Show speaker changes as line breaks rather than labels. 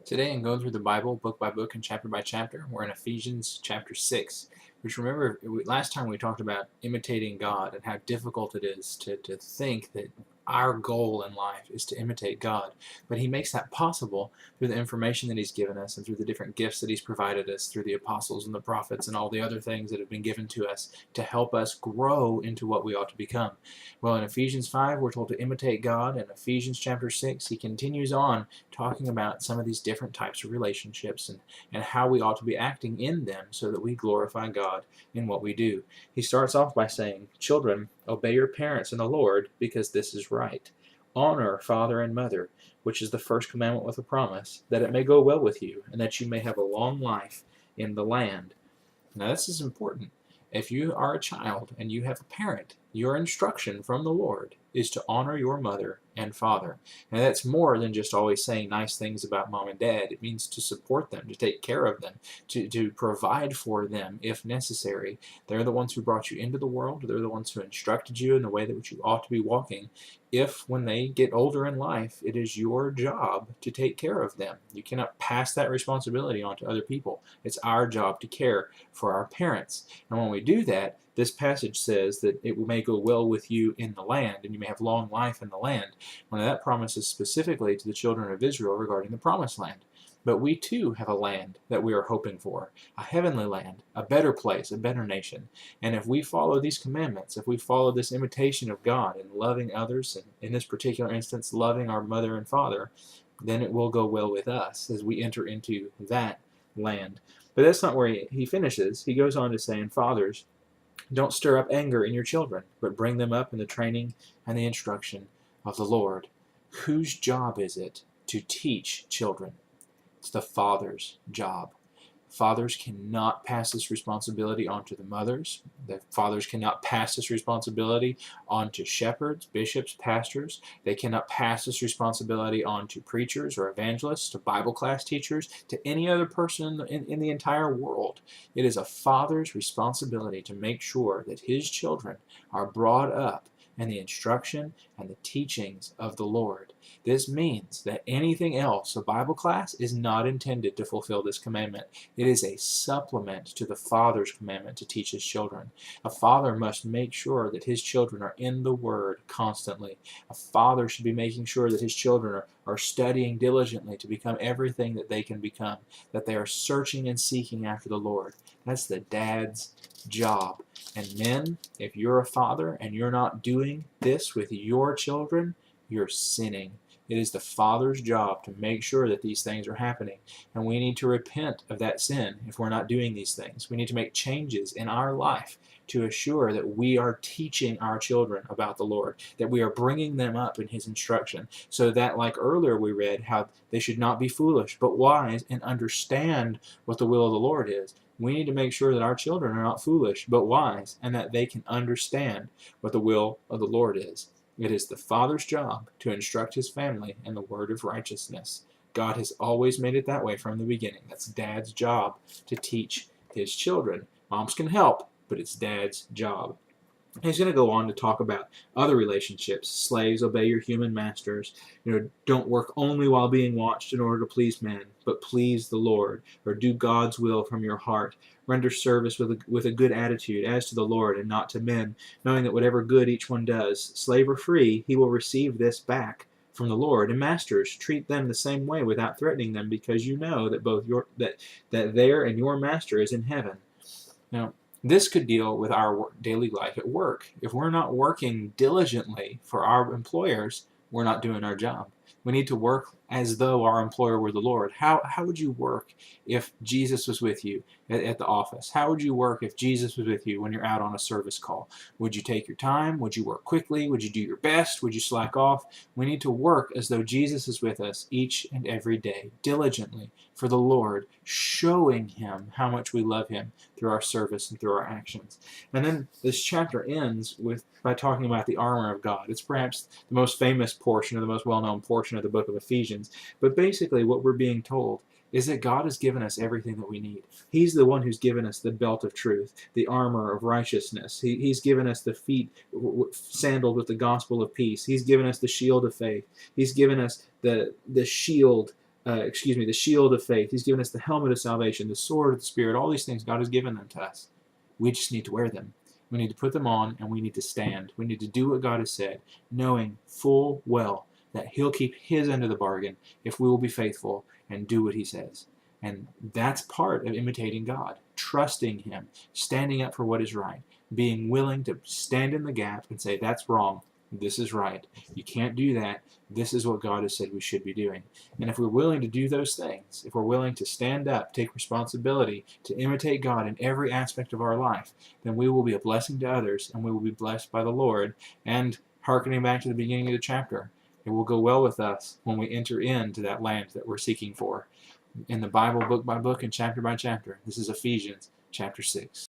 Today, in going through the Bible book by book and chapter by chapter, we're in Ephesians chapter 6. Which, remember, last time we talked about imitating God and how difficult it is to think that our goal in life is to imitate God. But He makes that possible through the information that He's given us and through the different gifts that He's provided us through the apostles and the prophets and all the other things that have been given to us to help us grow into what we ought to become. Well, in Ephesians 5, we're told to imitate God. In Ephesians chapter 6, he continues on talking about some of these different types of relationships and how we ought to be acting in them so that we glorify God in what we do. He starts off by saying, "Children, obey your parents in the Lord, because this is right. Honor father and mother, which is the first commandment with a promise, that it may go well with you, and that you may have a long life in the land." Now, this is important. If you are a child and you have a parent, your instruction from the Lord is to honor your mother and father. And that's more than just always saying nice things about mom and dad. It means to support them, to take care of them, to provide for them if necessary. They're the ones who brought you into the world. They're the ones who instructed you in the way that which you ought to be walking. If, when they get older in life, it is your job to take care of them. You cannot pass that responsibility on to other people. It's our job to care for our parents. And when we do that, this passage says that it may go well with you in the land, and you may have long life in the land. Well, that promise is specifically to the children of Israel regarding the promised land. But we too have a land that we are hoping for, a heavenly land, a better place, a better nation. And if we follow these commandments, if we follow this imitation of God and loving others, and in this particular instance, loving our mother and father, then it will go well with us as we enter into that land. But that's not where he finishes. He goes on to say, "And fathers, don't stir up anger in your children, but bring them up in the training and the instruction of the Lord." Whose job is it to teach children? It's the father's job. Fathers cannot pass this responsibility on to the mothers. The fathers cannot pass this responsibility on to shepherds, bishops, pastors. They cannot pass this responsibility on to preachers or evangelists, to Bible class teachers, to any other person in the entire world. It is a father's responsibility to make sure that his children are brought up in the instruction and the teachings of the Lord. This means that anything else, a Bible class, is not intended to fulfill this commandment. It is a supplement to the Father's commandment to teach his children. A father must make sure that his children are in the Word constantly. A father should be making sure that his children are studying diligently to become everything that they can become, that they are searching and seeking after the Lord. That's the dad's job. And men, if you're a father and you're not doing this with your children, you're sinning. It is the father's job to make sure that these things are happening. And we need to repent of that sin if we're not doing these things. We need to make changes in our life to assure that we are teaching our children about the Lord, that we are bringing them up in His instruction, so that, like earlier we read, how they should not be foolish, but wise, and understand what the will of the Lord is. We need to make sure that our children are not foolish, but wise, and that they can understand what the will of the Lord is. It is the father's job to instruct his family in the word of righteousness. God has always made it that way from the beginning. That's dad's job to teach his children. Moms can help, but it's dad's job. He's going to go on to talk about other relationships. Slaves, obey your human masters. Don't work only while being watched in order to please men, but please the Lord, or do God's will from your heart. Render service with a good attitude as to the Lord and not to men, knowing that whatever good each one does, slave or free, he will receive this back from the Lord. And masters, treat them the same way without threatening them, because you know that both that their and your master is in heaven. Now, this could deal with our daily life at work. If we're not working diligently for our employers, we're not doing our job. We need to work as though our employer were the Lord. How would you work if Jesus was with you at the office? How would you work if Jesus was with you when you're out on a service call? Would you take your time? Would you work quickly? Would you do your best? Would you slack off? We need to work as though Jesus is with us each and every day, diligently for the Lord, showing Him how much we love Him through our service and through our actions. And then this chapter ends by talking about the armor of God. It's perhaps the most famous portion, or the most well-known portion of the book of Ephesians. But basically what we're being told is that God has given us everything that we need. He's the one who's given us the belt of truth, the armor of righteousness. He's given us the feet sandaled with the gospel of peace. He's given us the shield of faith. He's given us the shield the shield of faith. He's given us the helmet of salvation, the sword of the Spirit. All these things, God has given them to us. We just need to wear them. We need to put them on, and we need to stand. We need to do what God has said, knowing full well that He'll keep His end of the bargain if we will be faithful and do what He says. And that's part of imitating God, trusting Him, standing up for what is right, being willing to stand in the gap and say, that's wrong, this is right. You can't do that. This is what God has said we should be doing. And if we're willing to do those things, if we're willing to stand up, take responsibility, to imitate God in every aspect of our life, then we will be a blessing to others, and we will be blessed by the Lord. And hearkening back to the beginning of the chapter, it will go well with us when we enter into that land that we're seeking for. In the Bible, book by book and chapter by chapter, this is Ephesians chapter 6.